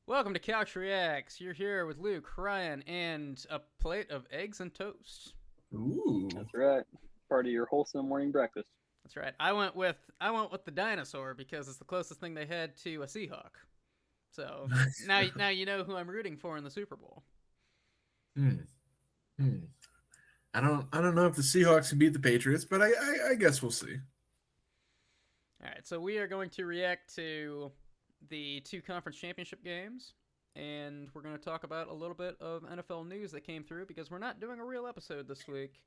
Welcome to Couch Reacts. You're here with Luke, Ryan, and a plate of eggs and toast. Ooh. That's right. Part of your wholesome morning breakfast. That's right. I went with the dinosaur because it's the closest thing they had to a Seahawk. So now you know who I'm rooting for in the Super Bowl. Hmm. Hmm. I don't know if the Seahawks can beat the Patriots, but I guess we'll see. All right, so we are going to react to the two conference championship games, and we're going to talk about a little bit of NFL news that came through because we're not doing a real episode this week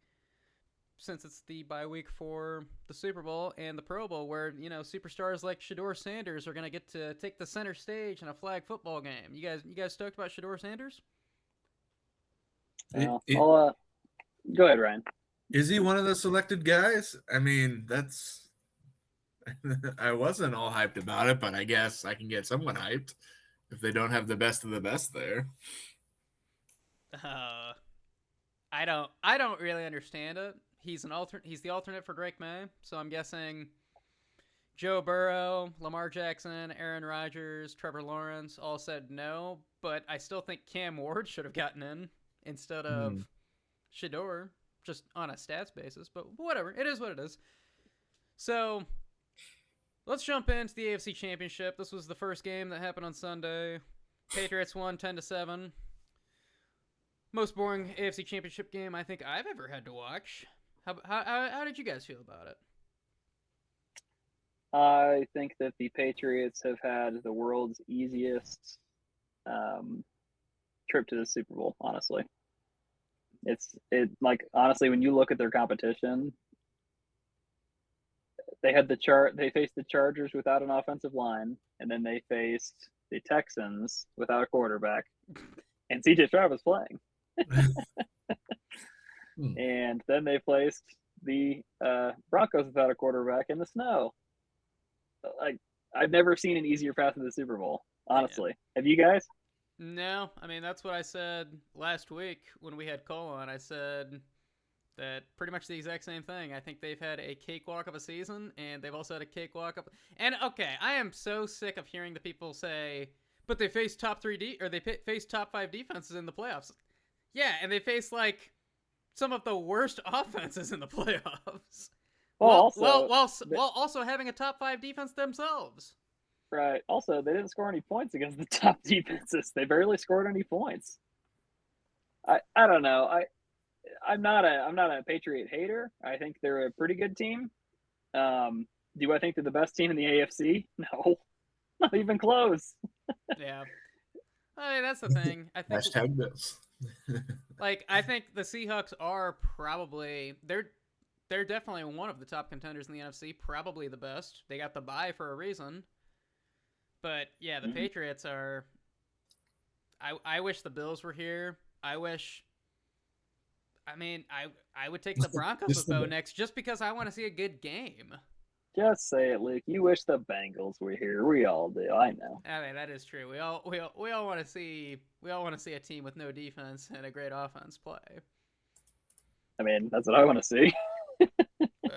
since it's the bye week for the Super Bowl and the Pro Bowl, where superstars like Shedeur Sanders are going to get to take the center stage in a flag football game. You guys stoked about Shedeur Sanders? It, Well, it, I'll go ahead, Ryan. is he one of the selected guys? I mean, that's. I wasn't all hyped about it, but I guess I can get someone hyped if they don't have the best of the best there. Uh, I don't really understand it. He's the alternate for Drake May, so I'm guessing Joe Burrow, Lamar Jackson, Aaron Rodgers, Trevor Lawrence all said no, but I still think Cam Ward should have gotten in instead of Shedeur, just on a stats basis. But whatever, it is what it is. So let's jump into the AFC Championship. This was the first game that happened on Sunday. Patriots won 10-7. Most boring AFC Championship game I think I've ever had to watch. How did you guys feel about it? I think that the Patriots have had the world's easiest trip to the Super Bowl. Honestly, honestly, when you look at their competition, they had they faced the Chargers without an offensive line, and then they faced the Texans without a quarterback, and CJ Stroud was playing. And then they placed the Broncos without a quarterback in the snow. Like, I've never seen an easier path to the Super Bowl. Honestly, have you guys? No, I mean that's what I said last week when we had Cole on. I said that pretty much the exact same thing. I think they've had a cakewalk of a season, and they've also had a cakewalk of. And okay, I am so sick of hearing the people say, "But they faced faced top five defenses in the playoffs." Yeah, and they faced like some of the worst offenses in the playoffs. While also having a top five defense themselves. Right. Also, they didn't score any points against the top defenses. They barely scored any points. I don't know. I'm not a Patriot hater. I think they're a pretty good team. Do I think they're the best team in the AFC? No, not even close. Yeah. I mean, that's the thing. I think Hashtag this. I think the Seahawks are probably they're definitely one of the top contenders in the NFC, probably the best. They got the bye for a reason. But yeah, the Patriots are. I wish the Bills were here. I would take the Broncos with Bo next just because I want to see a good game. Just say it, Luke. You wish the Bengals were here. We all do. I know. I mean, that is true. We all want to see a team with no defense and a great offense play. I mean, that's what I want to see.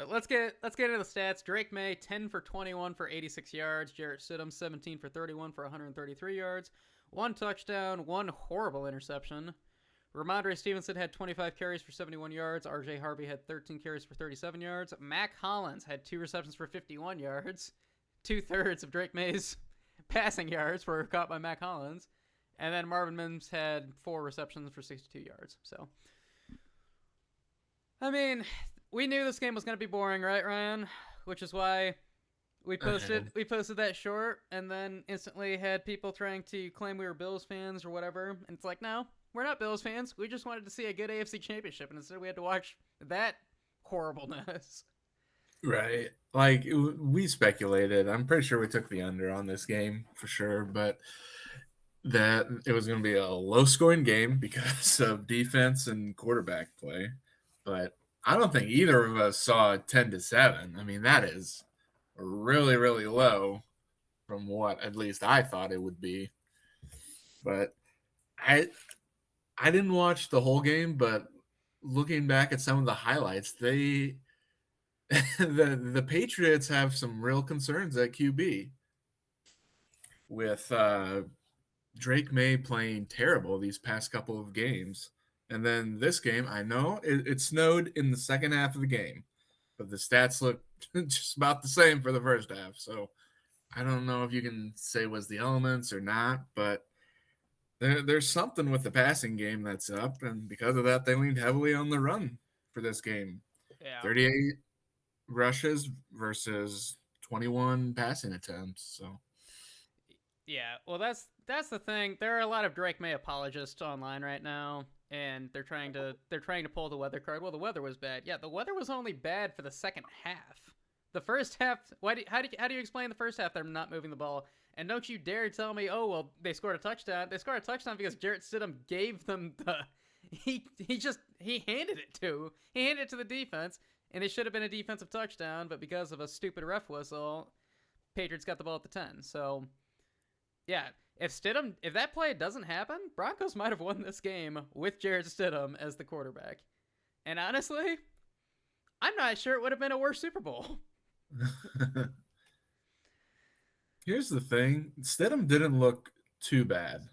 Let's get into the stats. Drake May 10 for 21 for 86 yards. Jarrett Stidham 17 for 31 for 133 yards. One touchdown, one horrible interception. Ramondre Stevenson had 25 carries for 71 yards. RJ Harvey had 13 carries for 37 yards. Mac Hollins had 2 receptions for 51 yards. 2/3 of Drake May's passing yards were caught by Mac Hollins. And then Marvin Mims had 4 receptions for 62 yards. So, I mean, we knew this game was going to be boring, right, Ryan? Which is why we posted that short and then instantly had people trying to claim we were Bills fans or whatever. And it's like, no, we're not Bills fans. We just wanted to see a good AFC Championship, and instead we had to watch that horribleness. Right. Like, we speculated. I'm pretty sure we took the under on this game for sure, but that it was going to be a low-scoring game because of defense and quarterback play. But I don't think either of us saw 10-7. I mean, that is really, really low from what at least I thought it would be. But I didn't watch the whole game, but looking back at some of the highlights, the Patriots have some real concerns at QB with Drake May playing terrible these past couple of games. And then this game, I know it snowed in the second half of the game, but the stats look just about the same for the first half. So I don't know if you can say it was the elements or not, but there's something with the passing game that's up. And because of that, they leaned heavily on the run for this game. Yeah. 38 rushes versus 21 passing attempts. So Yeah, well, that's the thing. There are a lot of Drake May apologists online right now, and they're trying to pull the weather card. Well, the weather was bad. Yeah, the weather was only bad for the second half. The first half, how do you explain the first half? They're not moving the ball, and don't you dare tell me, oh well, they scored a touchdown. They scored a touchdown because Jarrett Stidham gave them the he handed it to the defense, and it should have been a defensive touchdown, but because of a stupid ref whistle, Patriots got the ball at the 10. So. Yeah, if that play doesn't happen, Broncos might have won this game with Jarrett Stidham as the quarterback. And honestly, I'm not sure it would have been a worse Super Bowl. Here's the thing. Stidham didn't look too bad.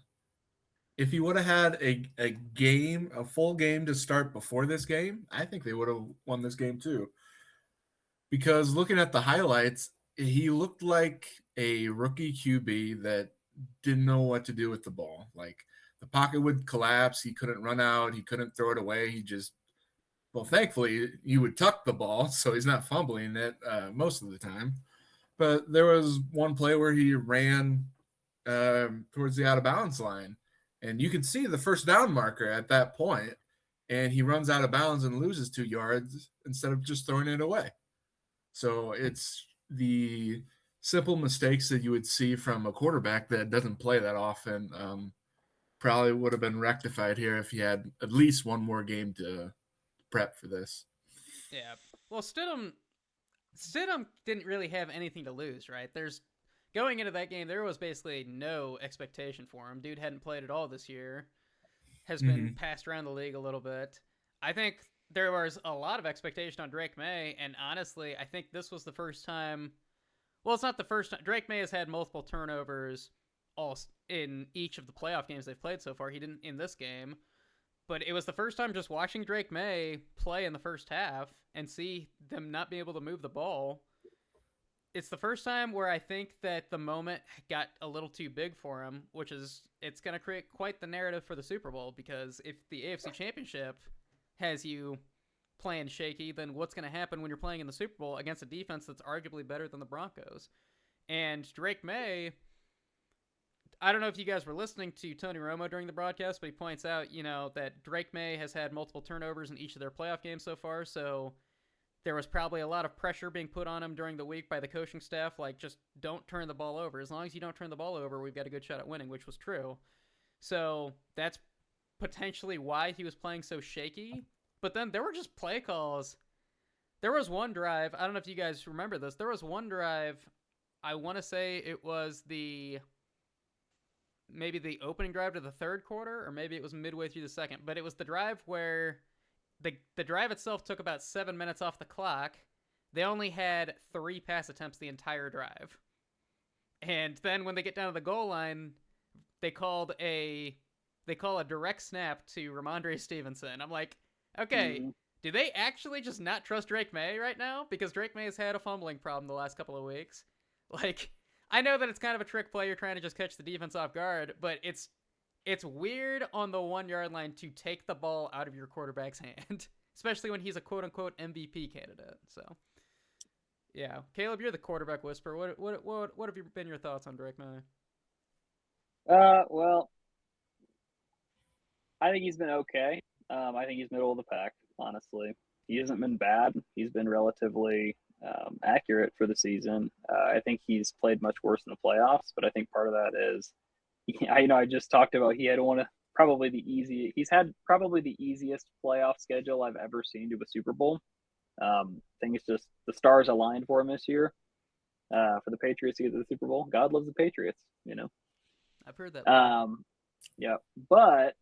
If he would have had a full game to start before this game, I think they would have won this game too. Because looking at the highlights, he looked like a rookie QB that didn't know what to do with the ball. Like the pocket would collapse. He couldn't run out. He couldn't throw it away. Thankfully, you would tuck the ball, so he's not fumbling it most of the time. But there was one play where he ran towards the out of bounds line, and you can see the first down marker at that point, and he runs out of bounds and loses 2 yards instead of just throwing it away. So it's the simple mistakes that you would see from a quarterback that doesn't play that often. Probably would have been rectified here if he had at least one more game to prep for this. Yeah. Well, Stidham didn't really have anything to lose, right? Going into that game, there was basically no expectation for him. Dude hadn't played at all this year. Has been passed around the league a little bit. I think there was a lot of expectation on Drake May, and honestly, I think this was the first time. Well, it's not the first time. Drake May has had multiple turnovers all in each of the playoff games they've played so far. He didn't in this game, but it was the first time just watching Drake May play in the first half and see them not be able to move the ball. It's the first time where I think that the moment got a little too big for him, it's going to create quite the narrative for the Super Bowl, because if the AFC Championship has you playing shaky, then what's going to happen when you're playing in the Super Bowl against a defense that's arguably better than the Broncos? And Drake May, I don't know if you guys were listening to Tony Romo during the broadcast, but he points out, that Drake May has had multiple turnovers in each of their playoff games so far, so there was probably a lot of pressure being put on him during the week by the coaching staff, like, just don't turn the ball over. As long as you don't turn the ball over, we've got a good shot at winning, which was true. So that's potentially why he was playing so shaky. But then there were just play calls. There was one drive, I don't know if you guys remember this, there was one drive, I want to say it was maybe the opening drive to the third quarter, or maybe it was midway through the second, but it was the drive where the drive itself took about 7 minutes off the clock. They only had 3 pass attempts the entire drive. And then when they get down to the goal line, they call a direct snap to Ramondre Stevenson. I'm like, okay, do they actually just not trust Drake May right now? Because Drake May has had a fumbling problem the last couple of weeks. Like, I know that it's kind of a trick play. You're trying to just catch the defense off guard, but it's weird on the 1 yard line to take the ball out of your quarterback's hand, especially when he's a quote unquote MVP candidate. So, yeah, Caleb, you're the quarterback whisperer. What have been your thoughts on Drake May? Well, I think he's been okay. I think he's middle of the pack, honestly. He hasn't been bad. He's been relatively accurate for the season. I think he's played much worse in the playoffs, but I think part of that is, I just talked about he had he's had probably the easiest playoff schedule I've ever seen to a Super Bowl. I think it's just the stars aligned for him this year for the Patriots to get to the Super Bowl. God loves the Patriots, I've heard that. Yeah, but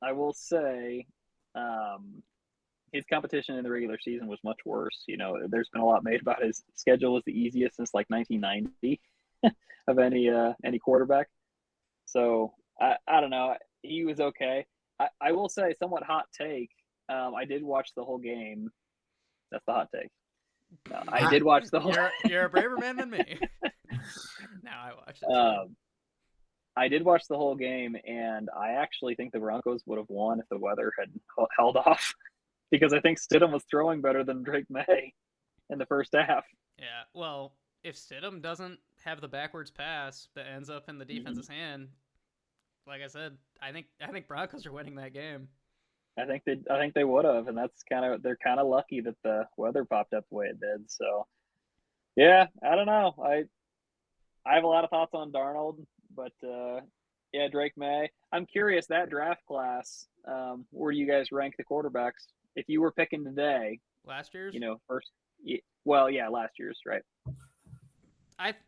I will say his competition in the regular season was much worse. There's been a lot made about his schedule was the easiest since like 1990 of any quarterback. So I don't know. He was okay. I will say, somewhat hot take. I did watch the whole game. That's the hot take. No, I did watch the whole. You're a braver man than me. No, I watched it too. I did watch the whole game, and I actually think the Broncos would have won if the weather had held off, because I think Stidham was throwing better than Drake May in the first half. Yeah, well, if Stidham doesn't have the backwards pass that ends up in the defense's hand, like I said, I think Broncos are winning that game. I think they would have, and they're kind of lucky that the weather popped up the way it did. So, yeah, I don't know. I have a lot of thoughts on Darnold, but yeah, Drake May. I'm curious, that draft class. Where do you guys rank the quarterbacks if you were picking today? Last year's, first. Well, yeah, last year's, right?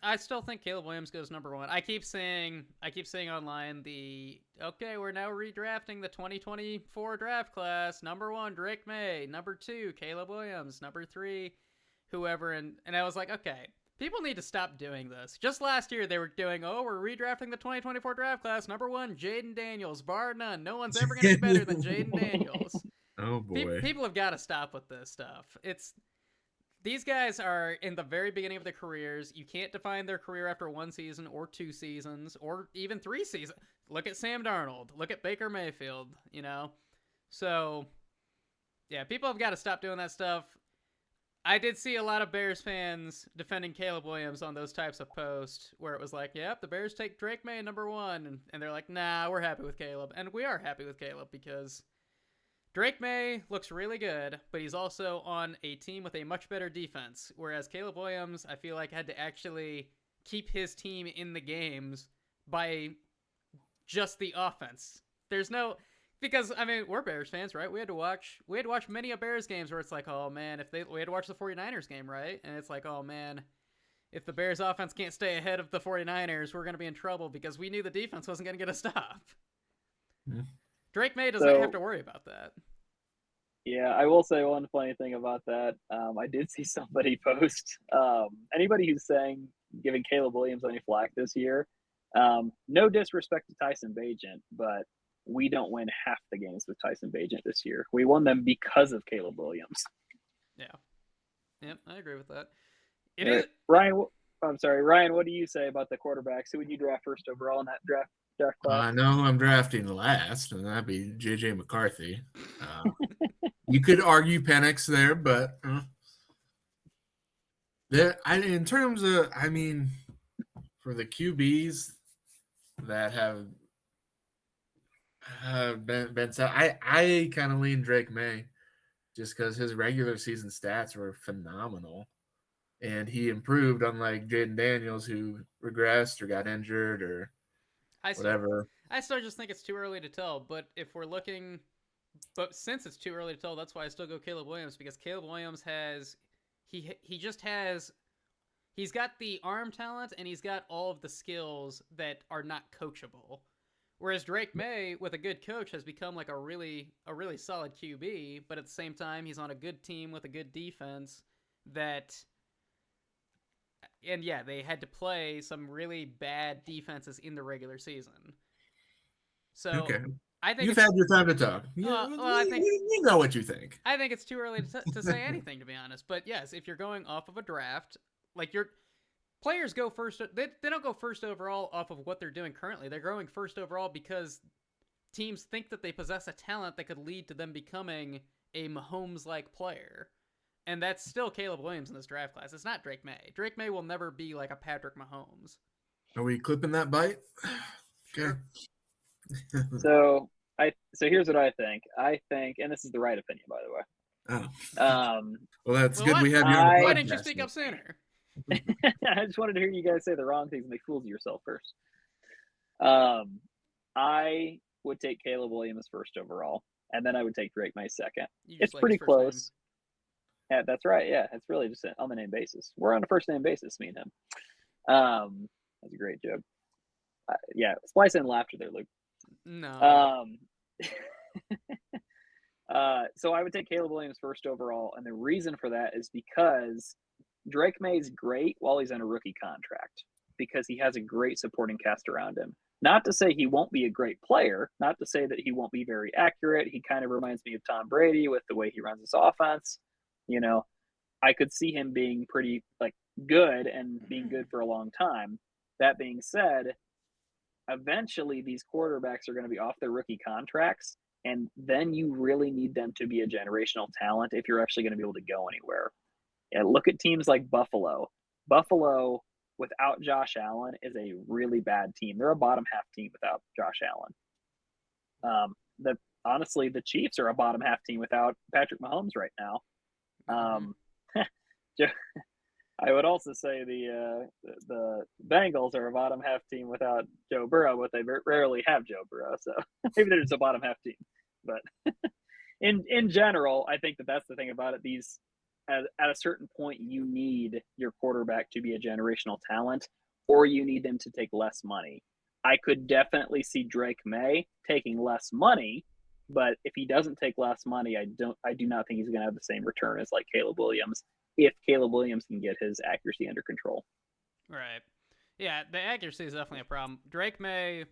I still think Caleb Williams goes number 1. I keep saying online we're now redrafting the 2024 draft class. Number 1, Drake May. Number 2, Caleb Williams. Number 3, whoever. And I was like, okay, people need to stop doing this. Just last year they were doing, we're redrafting the 2024 draft class. Number 1, Jaden Daniels, bar none. No one's ever going to be better than Jaden Daniels. Oh boy. People have got to stop with this stuff. These guys are in the very beginning of their careers. You can't define their career after 1 season or 2 seasons or even 3 seasons. Look at Sam Darnold. Look at Baker Mayfield, So, yeah, people have got to stop doing that stuff. I did see a lot of Bears fans defending Caleb Williams on those types of posts where it was like, yep, the Bears take Drake May number 1. And they're like, nah, we're happy with Caleb. And we are happy with Caleb because Drake May looks really good, but he's also on a team with a much better defense, whereas Caleb Williams, I feel like, had to actually keep his team in the games by just the offense. Because we're Bears fans, right? We had to watch many of Bears games where it's like, oh man, we had to watch the 49ers game, right? And it's like, oh man, if the Bears offense can't stay ahead of the 49ers, we're going to be in trouble because we knew the defense wasn't going to get a stop. Yeah. Drake May doesn't have to worry about that. Yeah, I will say one funny thing about that. I did see somebody post, anybody who's giving Caleb Williams any flack this year, no disrespect to Tyson Bagent, but we don't win half the games with Tyson Bagent this year. We won them because of Caleb Williams. Yeah. Yep, I agree with that. Ryan, what do you say about the quarterbacks? Who would you draft first overall in that draft class? I know who I'm drafting last, and that'd be JJ McCarthy. You could argue Penix there, but in terms of, for the QBs that have been set, I kind of lean Drake May just because his regular season stats were phenomenal. And he improved, unlike Jaden Daniels, who regressed or got injured or whatever. I still just think it's too early to tell. But since it's too early to tell, that's why I still go Caleb Williams, because Caleb Williams he's got the arm talent and he's got all of the skills that are not coachable. Whereas Drake May, with a good coach, has become like a really solid QB. But at the same time, he's on a good team with a good defense and yeah, they had to play some really bad defenses in the regular season. So okay. I think you've had your time to talk. I think you know what you think. I think it's too early to say anything, to be honest. But yes, if you're going off of a draft, like your players go first, they don't go first overall off of what they're doing currently. They're going first overall because teams think that they possess a talent that could lead to them becoming a Mahomes-like player. And that's still Caleb Williams in this draft class. It's not Drake May. Drake May will never be like a Patrick Mahomes. Are we clipping that bite? Sure. Okay. So here's what I think. I think, and this is the right opinion, by the way. Oh. Well, that's good. We have you. Why didn't you speak up sooner? I just wanted to hear you guys say the wrong things and make fools of yourself first. I would take Caleb Williams first overall, and then I would take Drake May second. It's pretty close. Yeah, that's right. Yeah, it's really just on the name basis. We're on a first name basis, me and him. That's a great joke. Yeah, splice in laughter there, Luke. No. So I would take Caleb Williams first overall, and the reason for that is because Drake May is great while he's on a rookie contract because he has a great supporting cast around him. Not to say he won't be a great player, not to say that he won't be very accurate. He kind of reminds me of Tom Brady with the way he runs his offense. You know, I could see him being pretty like good and being good for a long time. That being said, eventually these quarterbacks are going to be off their rookie contracts, and then you really need them to be a generational talent if you're actually going to be able to go anywhere. And look at teams like Buffalo. Buffalo without Josh Allen is a really bad team. They're a bottom half team without Josh Allen. The honestly, the Chiefs are a bottom half team without Patrick Mahomes right now. I would also say the Bengals are a bottom half team without Joe Burrow, but they rarely have Joe Burrow, so maybe they're just a bottom half team. But in general, I think that that's the thing about it. These at a certain point, you need your quarterback to be a generational talent, or you need them to take less money. I could definitely see Drake May taking less money, but if he doesn't take less money, I do not think he's going to have the same return as like Caleb Williams, if Caleb Williams can get his accuracy under control. Right. Yeah, the accuracy is definitely a problem. Drake May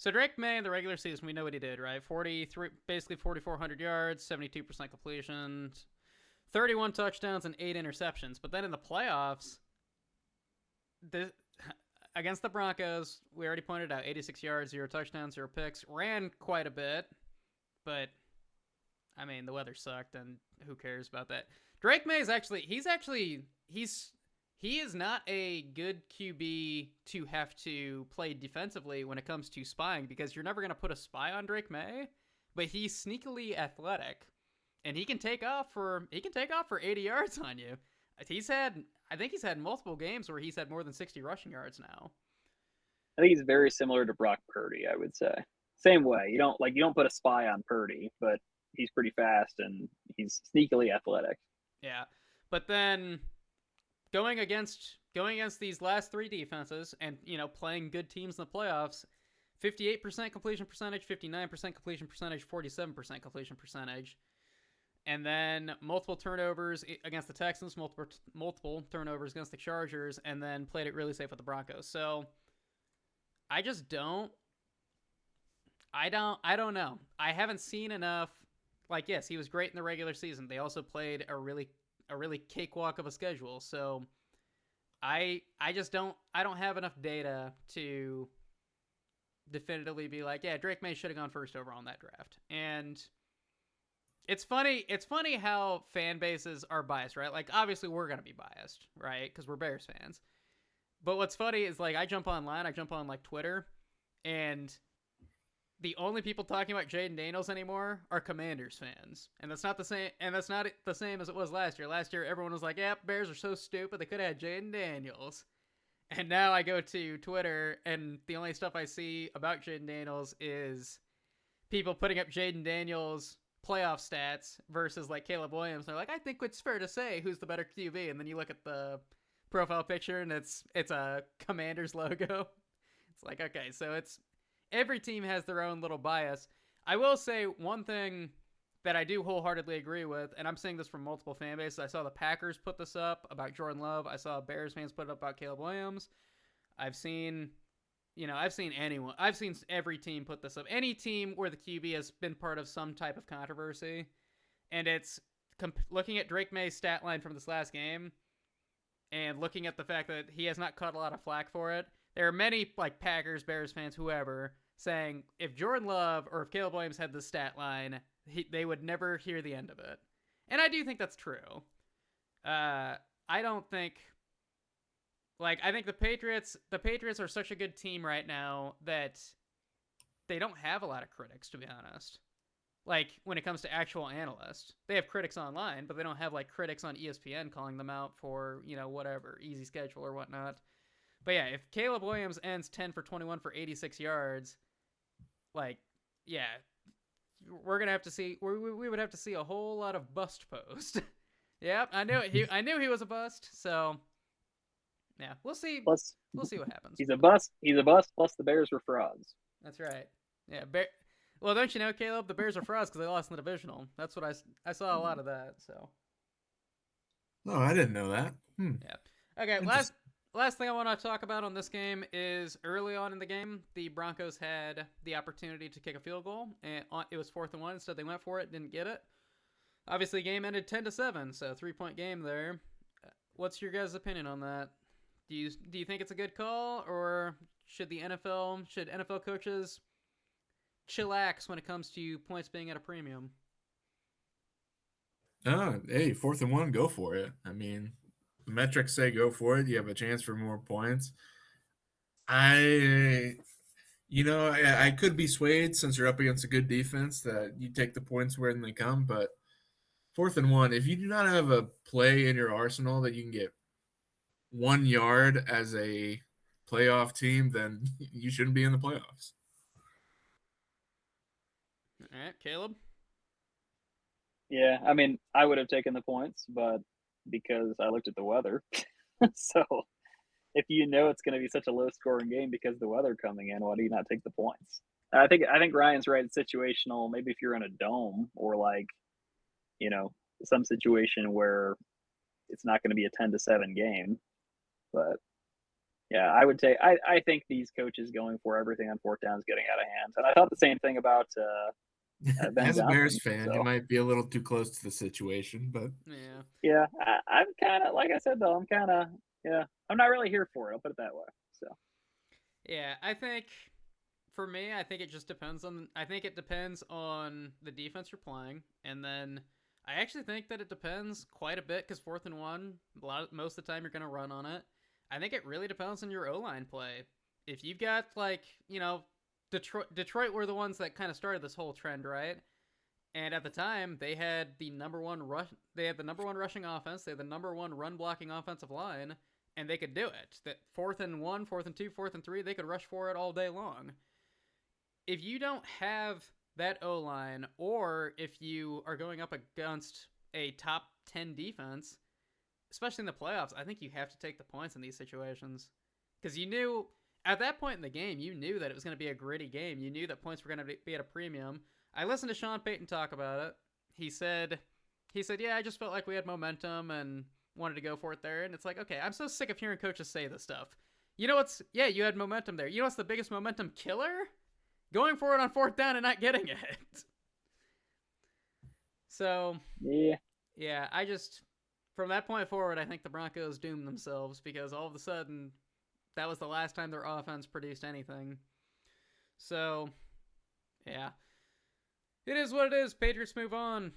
in the regular season, we know what he did, right? 4,400 yards, 72% completion, 31 touchdowns, and 8 interceptions. But then in the playoffs, against the Broncos, we already pointed out 86 yards, 0 touchdowns, 0 picks, ran quite a bit, but I mean the weather sucked, and who cares about that? Drake May is he is not a good QB to have to play defensively when it comes to spying, because you're never going to put a spy on Drake May, but he's sneakily athletic, and he can take off for 80 yards on you. I think he's had multiple games where he's had more than 60 rushing yards now. I think he's very similar to Brock Purdy, I would say. Same way. You don't put a spy on Purdy, but he's pretty fast and he's sneakily athletic. Yeah. But then going against these last 3 defenses and, playing good teams in the playoffs, 58% completion percentage, 59% completion percentage, 47% completion percentage. And then multiple turnovers against the Texans, multiple turnovers against the Chargers, and then played it really safe with the Broncos. So I just don't know. I haven't seen enough. Like, yes, he was great in the regular season. They also played a really cakewalk of a schedule. So I don't have enough data to definitively be like, yeah, Drake May should have gone first overall in that draft. And it's funny how fan bases are biased, right? Like, obviously we're going to be biased, right? Because we're Bears fans. But what's funny is, like, I jump on like Twitter, and the only people talking about Jaden Daniels anymore are Commanders fans. And that's not the same as it was last year. Last year everyone was like, yeah, Bears are so stupid, they could have had Jaden Daniels. And now I go to Twitter, and the only stuff I see about Jaden Daniels is people putting up Jaden Daniels' playoff stats versus like Caleb Williams. They're like, I think it's fair to say who's the better QB. And then you look at the profile picture, and it's a Commanders logo. It's like, okay, so every team has their own little bias. I will say one thing that I do wholeheartedly agree with, and I'm saying this from multiple fan bases. I saw the Packers put this up about Jordan Love. I saw Bears fans put it up about Caleb Williams. I've seen every team put this up. Any team where the QB has been part of some type of controversy, and it's looking at Drake May's stat line from this last game, and looking at the fact that he has not caught a lot of flack for it. There are many, like, Packers, Bears fans, whoever, saying if Jordan Love or if Caleb Williams had this stat line, they would never hear the end of it. And I do think that's true. I think the Patriots are such a good team right now that they don't have a lot of critics, to be honest. Like, when it comes to actual analysts. They have critics online, but they don't have, like, critics on ESPN calling them out for, whatever, easy schedule or whatnot. But yeah, if Caleb Williams ends 10 for 21 for 86 yards, like, yeah, we're gonna have to see. We would have to see a whole lot of bust post. Yep, I knew it. I knew he was a bust. So yeah, we'll see. We'll see what happens. He's a bust. Plus, the Bears were frauds. That's right. Yeah. Well, don't you know, Caleb? The Bears are frauds because they lost in the divisional. That's what I saw a lot of that. So. No, I didn't know that. Yeah. Okay. last thing I want to talk about on this game is early on in the game, the Broncos had the opportunity to kick a field goal, and it was 4th and 1. Instead, they went for it, didn't get it. Obviously, game ended 10-7, so 3-point game there. What's your guys' opinion on that? Do you think it's a good call, or should NFL coaches chillax when it comes to points being at a premium? Hey, 4th and 1, go for it. I mean, the metrics say go for it. You have a chance for more points. I could be swayed since you're up against a good defense that you take the points where they come, but 4th and 1, if you do not have a play in your arsenal that you can get 1 yard as a playoff team, then you shouldn't be in the playoffs. All right, Caleb? Yeah, I mean, I would have taken the points, but because I looked at the weather. So if you know it's going to be such a low-scoring game because of the weather coming in, why do you not take the points? I think Ryan's right. It's situational. Maybe if you're in a dome or some situation where it's not going to be a 10-7 game. But yeah, I would say I think these coaches going for everything on 4th down is getting out of hand. And I thought the same thing about Ben As a Johnson, Bears fan, so. You might be a little too close to the situation, but Yeah, I'm kind of, like I said though, I'm not really here for it. I'll put it that way. So yeah, I think for me, I think it just depends on. I think it depends on the defense you're playing, and then I actually think that it depends quite a bit because 4th and 1, most of the time you're gonna run on it. I think it really depends on your O-line play. If you've got Detroit were the ones that kind of started this whole trend, right? And at the time, they had the number one rushing offense. They had the number 1 run blocking offensive line, and they could do it. That 4th and 1, 4th and 2, 4th and 3, they could rush for it all day long. If you don't have that O-line, or if you are going up against a top 10 defense, especially in the playoffs, I think you have to take the points in these situations. Because you knew, at that point in the game, you knew that it was going to be a gritty game. You knew that points were going to be at a premium. I listened to Sean Payton talk about it. He said, yeah, I just felt like we had momentum and wanted to go for it there. And it's like, okay, I'm so sick of hearing coaches say this stuff. You know you had momentum there. You know what's the biggest momentum killer? Going for it on 4th down and not getting it. So, yeah, from that point forward, I think the Broncos doomed themselves because all of a sudden, that was the last time their offense produced anything. So, yeah. It is what it is. Patriots move on.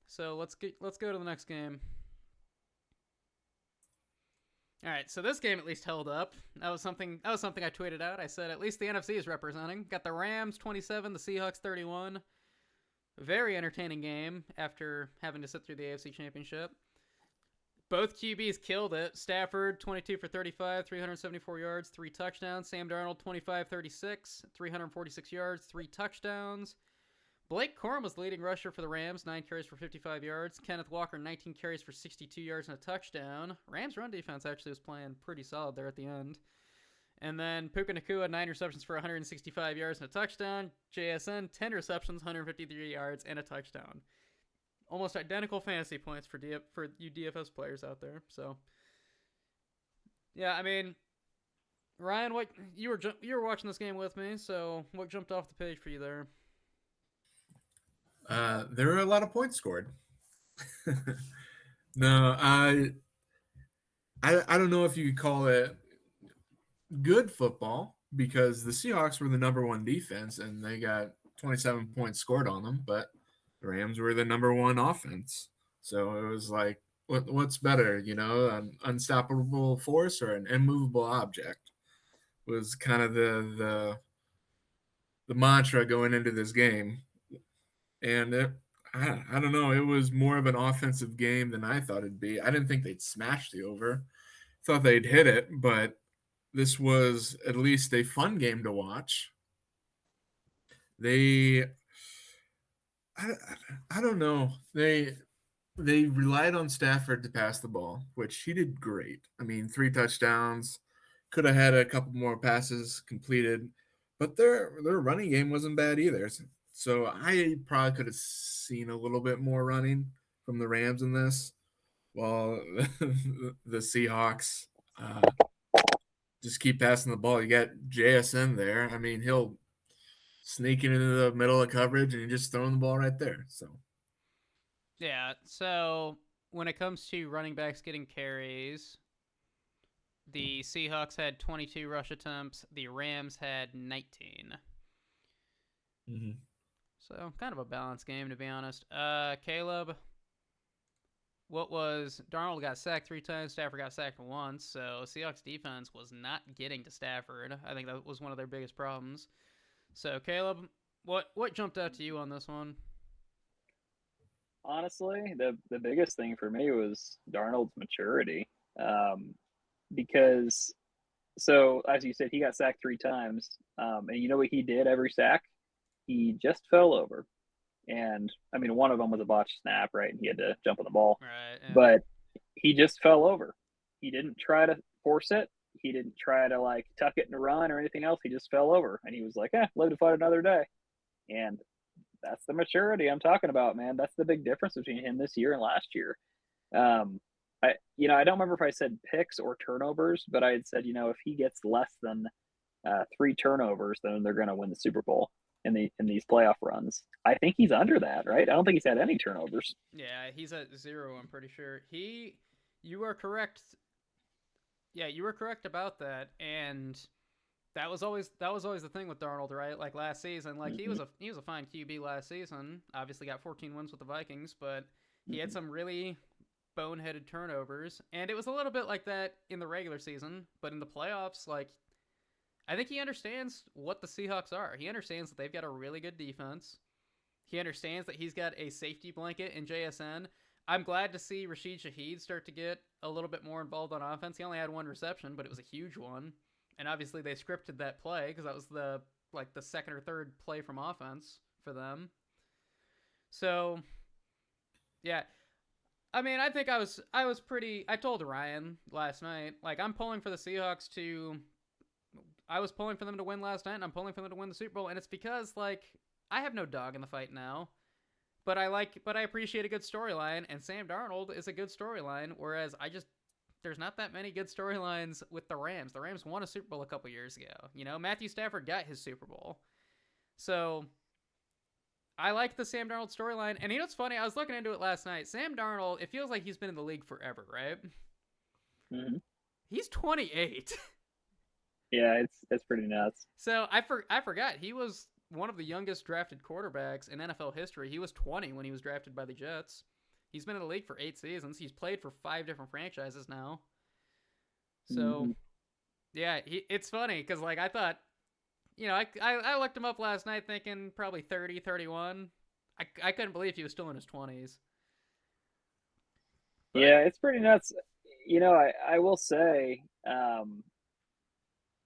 So let's go to the next game. All right, so this game at least held up. That was something I tweeted out. I said at least the NFC is representing. Got the Rams 27, the Seahawks 31. Very entertaining game after having to sit through the AFC Championship. Both QBs killed it. Stafford 22 for 35, 374 yards, 3 touchdowns. Sam Darnold 25-36, 346 yards, 3 touchdowns. Blake Corum was the leading rusher for the Rams, 9 carries for 55 yards. Kenneth Walker, 19 carries for 62 yards and a touchdown. Rams' run defense actually was playing pretty solid there at the end. And then Puka Nacua, 9 receptions for 165 yards and a touchdown. JSN, 10 receptions, 153 yards and a touchdown. Almost identical fantasy points for you DFS players out there. So, yeah, I mean, Ryan, what you were watching this game with me, so what jumped off the page for you there? There were a lot of points scored. No, I don't know if you could call it good football because the Seahawks were the number 1 defense and they got 27 points scored on them, but the Rams were the number 1 offense. So it was like, what's better, an unstoppable force or an immovable object? Was kind of the mantra going into this game. And I don't know. It was more of an offensive game than I thought it'd be. I didn't think they'd smash the over. Thought they'd hit it, but this was at least a fun game to watch. I don't know. They relied on Stafford to pass the ball, which he did great. I mean, 3 touchdowns. Could have had a couple more passes completed, but their running game wasn't bad either. So I probably could have seen a little bit more running from the Rams in this, while the Seahawks just keep passing the ball. You got JSN there. I mean, he'll sneak into the middle of coverage and you just throwing the ball right there. So Yeah. So when it comes to running backs getting carries, the Seahawks had 22 rush attempts. The Rams had 19. mm-hmm. So kind of a balanced game, to be honest. Caleb, Darnold got sacked 3 times, Stafford got sacked once, so Seahawks defense was not getting to Stafford. I think that was one of their biggest problems. So Caleb, what jumped out to you on this one? Honestly, the biggest thing for me was Darnold's maturity, because so as you said, he got sacked 3 times, and you know what he did every sack? He just fell over, and I mean one of them was a botched snap, right? And he had to jump on the ball, Right. Yeah. but he just fell over. He didn't try to force it. He didn't try to like tuck it and run or anything else. He just fell over, and he was like, live to fight another day. And that's the maturity I'm talking about, man. That's the big difference between him this year and last year. I don't remember if I said picks or turnovers, but I had said, if he gets less than 3 turnovers, then they're going to win the Super Bowl in these playoff runs. I think he's under that, right? I don't think he's had any turnovers. Yeah, he's at 0. I'm pretty sure. You are correct. Yeah, you were correct about that, and that was always the thing with Darnold, right? Like last season, like he was a fine QB last season. Obviously, got 14 wins with the Vikings, but he had some really boneheaded turnovers, and it was a little bit like that in the regular season. But in the playoffs, like I think he understands what the Seahawks are. He understands that they've got a really good defense. He understands that he's got a safety blanket in JSN. I'm glad to see Rashid Shaheed start to get a little bit more involved on offense. He only had 1 reception, but it was a huge one. And obviously they scripted that play because that was the second or third play from offense for them. So, yeah. I mean, I think I told Ryan last night, like I'm pulling for the Seahawks I was pulling for them to win last night, and I'm pulling for them to win the Super Bowl, and it's because like I have no dog in the fight now, but I appreciate a good storyline, and Sam Darnold is a good storyline. Whereas there's not that many good storylines with the Rams. The Rams won a Super Bowl a couple years ago. Matthew Stafford got his Super Bowl, so I like the Sam Darnold storyline. And what's funny? I was looking into it last night. Sam Darnold, it feels like he's been in the league forever, right? Mm-hmm. He's 28. Yeah, it's pretty nuts. So I forgot he was one of the youngest drafted quarterbacks in NFL history. He was 20 when he was drafted by the Jets. He's been in the league for 8 seasons. He's played for 5 different franchises now. So, yeah, it's funny because like I thought, I looked him up last night thinking probably 30, 31. I couldn't believe he was still in his 20s. But, yeah, it's pretty nuts. I will say,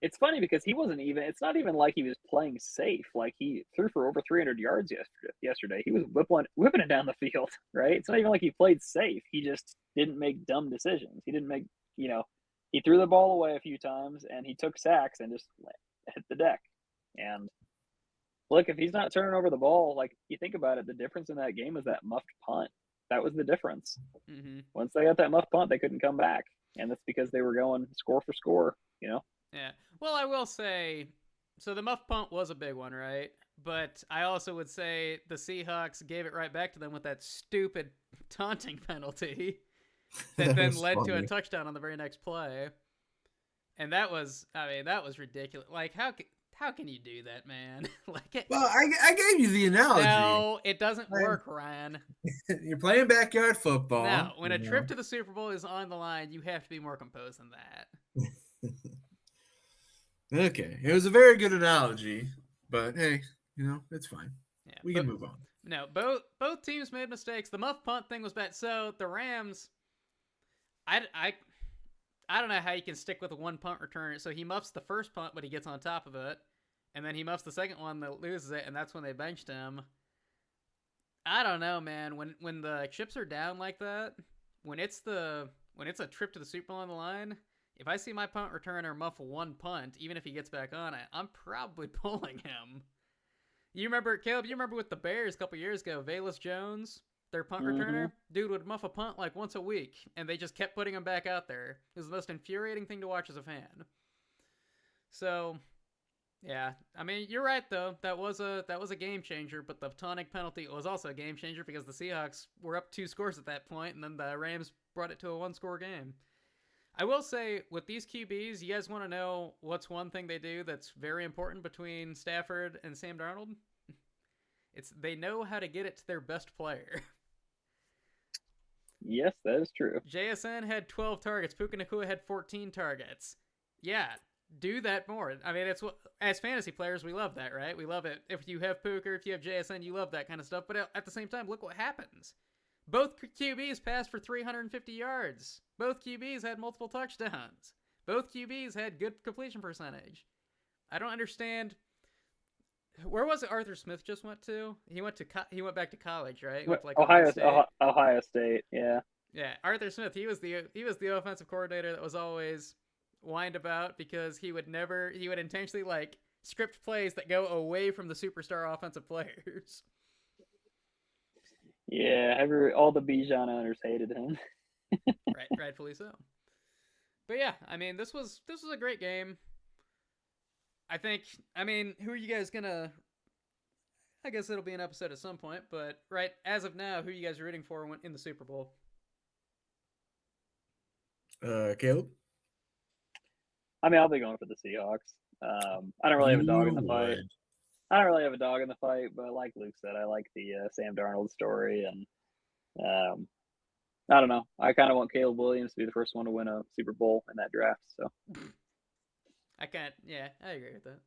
it's funny because it's not even like he was playing safe. Like he threw for over 300 yards yesterday. He was whipping it down the field, right? It's not even like he played safe. He just didn't make dumb decisions. He didn't make, he threw the ball away a few times and he took sacks and just hit the deck. And look, if he's not turning over the ball, like you think about it, the difference in that game is that muffed punt. That was the difference. Mm-hmm. Once they got that muffed punt, they couldn't come back. And that's because they were going score for score, Yeah. Well, I will say, so the muff punt was a big one, right? But I also would say the Seahawks gave it right back to them with that stupid taunting penalty that then led to a touchdown on the very next play. And that was ridiculous. Like, how can you do that, man? Well, I gave you the analogy. No, it doesn't work, Ryan. You're playing backyard football. No, when a trip to the Super Bowl is on the line, you have to be more composed than that. Okay, it was a very good analogy, but hey, it's fine. Yeah, we can move on. No, both teams made mistakes. The muff punt thing was bad. So the Rams, I don't know how you can stick with a 1 punt returner. So he muffs the first punt, but he gets on top of it, and then he muffs the second one that loses it, and that's when they benched him. I don't know, man. When the chips are down like that, when it's a trip to the Super Bowl on the line. If I see my punt returner muff 1 punt, even if he gets back on it, I'm probably pulling him. Caleb, you remember with the Bears a couple years ago, Velus Jones, their punt returner? Dude would muff a punt like once a week, and they just kept putting him back out there. It was the most infuriating thing to watch as a fan. So, yeah, I mean, you're right though. That was a game changer, but the tonic penalty was also a game changer because the Seahawks were up 2 scores at that point, and then the Rams brought it to a 1-score game. I will say, with these QBs, you guys want to know what's one thing they do that's very important between Stafford and Sam Darnold? It's they know how to get it to their best player. Yes, that is true. JSN had 12 targets. Puka Nacua had 14 targets. Yeah, do that more. I mean, it's what as fantasy players we love that, right? We love it. If you have Puka, if you have JSN, you love that kind of stuff. But at the same time, look what happens. Both QBs passed for 350 yards. Both QBs had multiple touchdowns. Both QBs had good completion percentage. I don't understand. Where was it Arthur Smith just went to? He went back to college, right? Went to, like, Ohio State, yeah. Yeah, Arthur Smith, he was the offensive coordinator that was always whined about because he would intentionally like script plays that go away from the superstar offensive players. Yeah, all the Bijan owners hated him. Right, rightfully so. But yeah, I mean, this was a great game. Who are you guys gonna? I guess it'll be an episode at some point, but right as of now, who are you guys rooting for in the Super Bowl? Caleb? I mean, I'll be going for the Seahawks. I don't really have a dog in the fight. I don't really have a dog in the fight, but like Luke said, I like the Sam Darnold story, and I don't know. I kind of want Caleb Williams to be the first one to win a Super Bowl in that draft. So I can't. Yeah, I agree with that.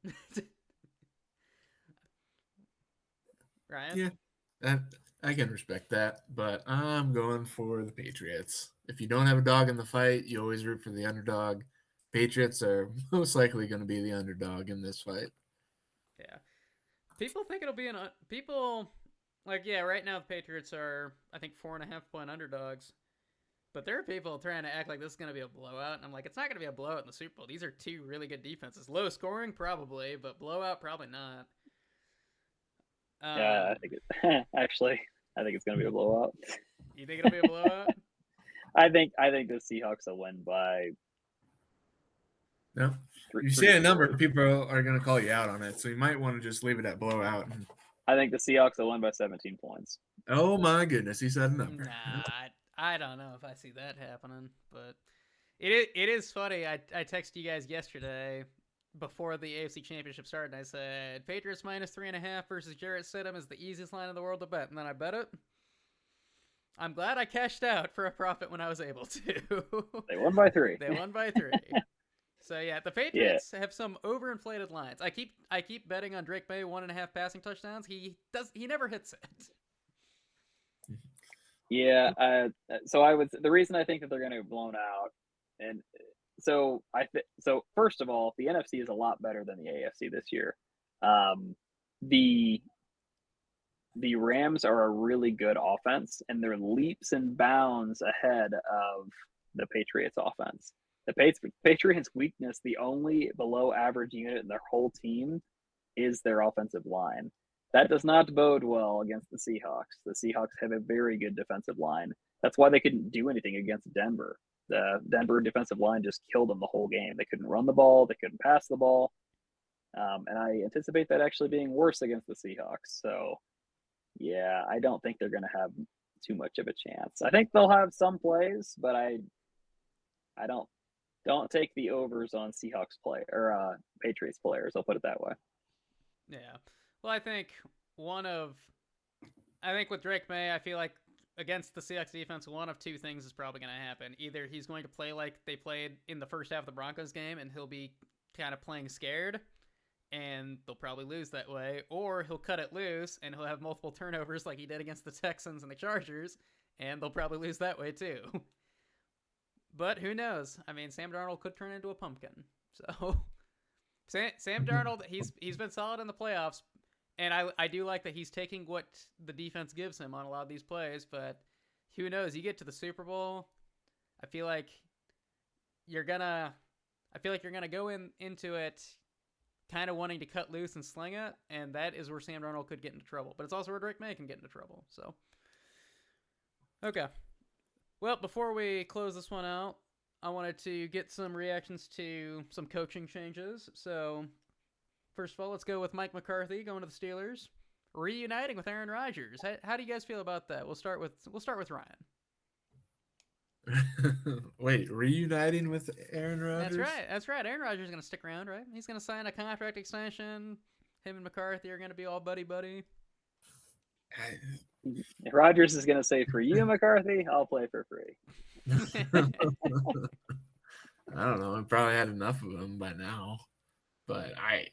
Ryan? Yeah, I can respect that, but I'm going for the Patriots. If you don't have a dog in the fight, you always root for the underdog. Patriots are most likely going to be the underdog in this fight. Yeah. People think it'll be right now the Patriots are, I think, 4.5-point underdogs. But there are people trying to act like this is going to be a blowout. And I'm like, it's not going to be a blowout in the Super Bowl. These are 2 really good defenses. Low scoring, probably, but blowout, probably not. Yeah, I think it's going to be a blowout. You think it'll be a blowout? I think the Seahawks will win by. No, you say a number, people are going to call you out on it, so you might want to just leave it at blowout. I think the Seahawks will win by 17 points. Oh my goodness, he said a number. Nah, I don't know if I see that happening, but it is funny. I texted you guys yesterday before the AFC Championship started, and I said Patriots -3.5 versus Jarrett Stidham is the easiest line in the world to bet, and then I bet it. I'm glad I cashed out for a profit when I was able to. They won by 3. So yeah, the Patriots have some overinflated lines. I keep betting on Drake May 1.5 passing touchdowns. He never hits it. Yeah, so the reason I think that they're going to get blown out, and so first of all, the NFC is a lot better than the AFC this year. The Rams are a really good offense, and they're leaps and bounds ahead of the Patriots offense. The Patriots' weakness, the only below average unit in their whole team, is their offensive line. That does not bode well against the Seahawks. The Seahawks have a very good defensive line. That's why they couldn't do anything against Denver. The Denver defensive line just killed them the whole game. They couldn't run the ball. They couldn't pass the ball. And I anticipate that actually being worse against the Seahawks. So, yeah, I don't think they're going to have too much of a chance. I think they'll have some plays, but I don't take the overs on Seahawks Patriots players. I'll put it that way. Yeah. Well, I think with Drake May, I feel like against the Seahawks defense, one of 2 things is probably going to happen. Either he's going to play like they played in the first half of the Broncos game, and he'll be kind of playing scared, and they'll probably lose that way, or he'll cut it loose, and he'll have multiple turnovers like he did against the Texans and the Chargers, and they'll probably lose that way too. But who knows? I mean, Sam Darnold could turn into a pumpkin. So Sam Darnold, he's been solid in the playoffs, and I do like that he's taking what the defense gives him on a lot of these plays, but who knows? You get to the Super Bowl, I feel like you're gonna go into it kind of wanting to cut loose and sling it, and that is where Sam Darnold could get into trouble. But it's also where Drake May can get into trouble. So, okay. Well, before we close this one out, I wanted to get some reactions to some coaching changes. So, first of all, let's go with Mike McCarthy going to the Steelers, reuniting with Aaron Rodgers. How do you guys feel about that? We'll start with Ryan. Wait, reuniting with Aaron Rodgers? That's right. Aaron Rodgers is going to stick around, right? He's going to sign a contract extension. Him and McCarthy are going to be all buddy-buddy. If Rodgers is going to say, for you, McCarthy, I'll play for free. I don't know. I probably had enough of him by now. But I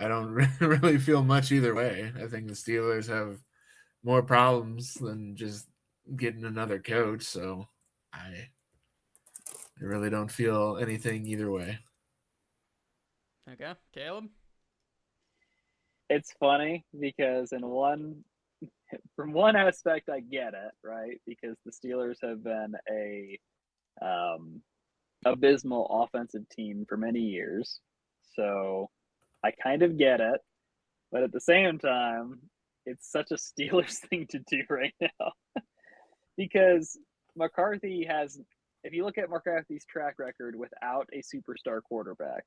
don't really feel much either way. I think the Steelers have more problems than just getting another coach, so I really don't feel anything either way. Okay, Caleb? It's funny because from one aspect I get it, right? Because the Steelers have been a abysmal offensive team for many years. So I kind of get it. But at the same time, it's such a Steelers thing to do right now. Because McCarthy has, if you look at McCarthy's track record without a superstar quarterback,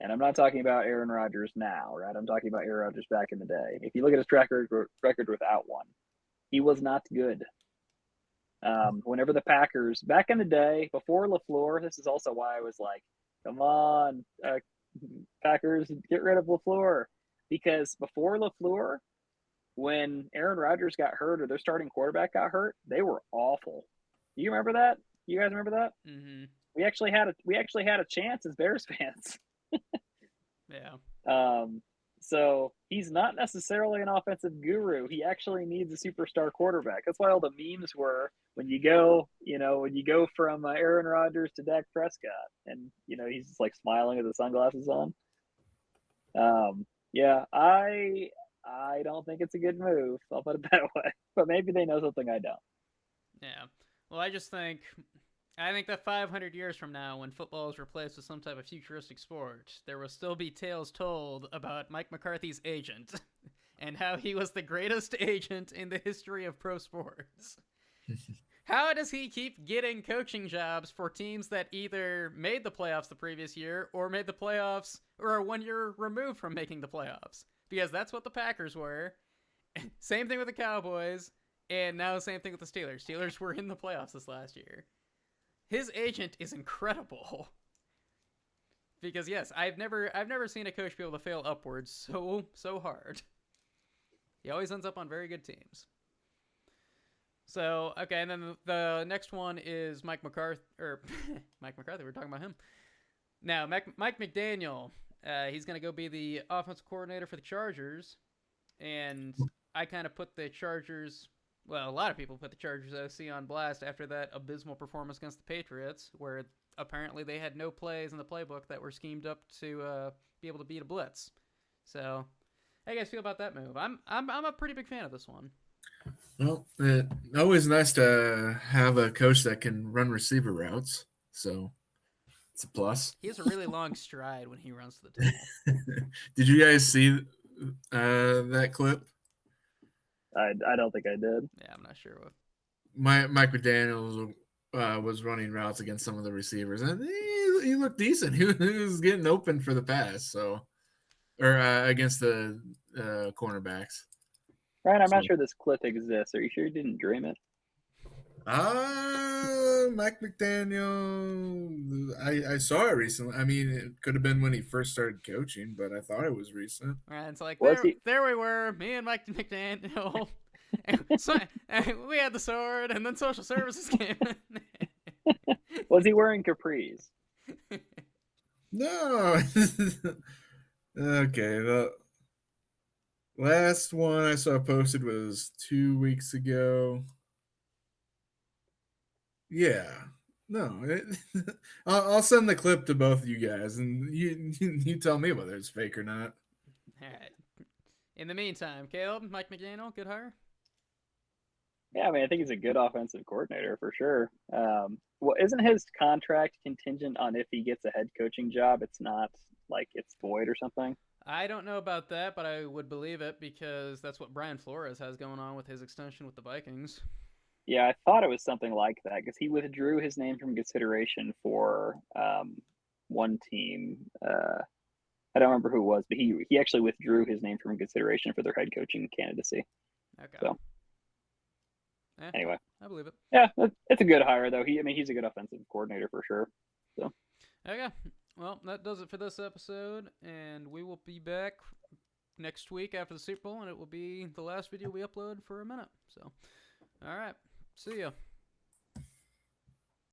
and I'm not talking about Aaron Rodgers now, right? I'm talking about Aaron Rodgers back in the day. If you look at his track record without one, he was not good. Whenever the Packers, back in the day, before LaFleur, this is also why I was like, come on, Packers, get rid of LaFleur. Because before LaFleur, when Aaron Rodgers got hurt or their starting quarterback got hurt, they were awful. Do you remember that? You guys remember that? Mm-hmm. We actually had a chance as Bears fans. Yeah. So he's not necessarily an offensive guru. He actually needs a superstar quarterback. That's why all the memes were when you go from Aaron Rodgers to Dak Prescott, and he's just like smiling with the sunglasses on. Yeah, I don't think it's a good move. I'll put it that way. But maybe they know something I don't. Yeah. Well, I think that 500 years from now, when football is replaced with some type of futuristic sport, there will still be tales told about Mike McCarthy's agent and how he was the greatest agent in the history of pro sports. How does he keep getting coaching jobs for teams that either made the playoffs the previous year or made the playoffs or are 1 year removed from making the playoffs? Because that's what the Packers were. Same thing with the Cowboys, and now same thing with the Steelers. Steelers were in the playoffs this last year. His agent is incredible. Because yes, I've never seen a coach be able to fail upwards so hard. He always ends up on very good teams. So, okay, and then the next one is Mike McCarthy, Mike McCarthy, we're talking about him. Now, Mike McDaniel, he's going to go be the offensive coordinator for the Chargers, and I kind of put the Chargers, well, a lot of people put the Chargers OC on blast after that abysmal performance against the Patriots, where apparently they had no plays in the playbook that were schemed up to be able to beat a blitz. So, how do you guys feel about that move? I'm a pretty big fan of this one. Well, it's always nice to have a coach that can run receiver routes, so it's a plus. He has a really long stride when he runs to the table. Did you guys see that clip? I don't think I did. Yeah, I'm not sure what. Mike McDaniel was running routes against some of the receivers, and he looked decent. He was getting open for the pass, or against the cornerbacks. Ryan, I'm not sure this clip exists. Are you sure you didn't dream it? Mike McDaniel. I saw it recently. I mean, it could have been when he first started coaching, but I thought it was recent. Right, it's like there we were, me and Mike McDaniel. And we had the sword, and then social services came in. Was he wearing capris? No. Okay. The last one I saw posted was 2 weeks ago. Yeah. No. I'll send the clip to both of you guys, and you tell me whether it's fake or not. All right. In the meantime, Caleb, Mike McDaniel, good hire? Yeah, I mean, I think he's a good offensive coordinator for sure. Well, isn't his contract contingent on if he gets a head coaching job? It's not like it's void or something? I don't know about that, but I would believe it because that's what Brian Flores has going on with his extension with the Vikings. Yeah, I thought it was something like that because he withdrew his name from consideration for one team. I don't remember who it was, but he actually withdrew his name from consideration for their head coaching candidacy. Okay. So anyway, I believe it. yeah, it's a good hire though. He's a good offensive coordinator for sure. So Okay. Well, that does it for this episode, and we will be back next week after the Super Bowl, and it will be the last video we upload for a minute. So, all right. See ya.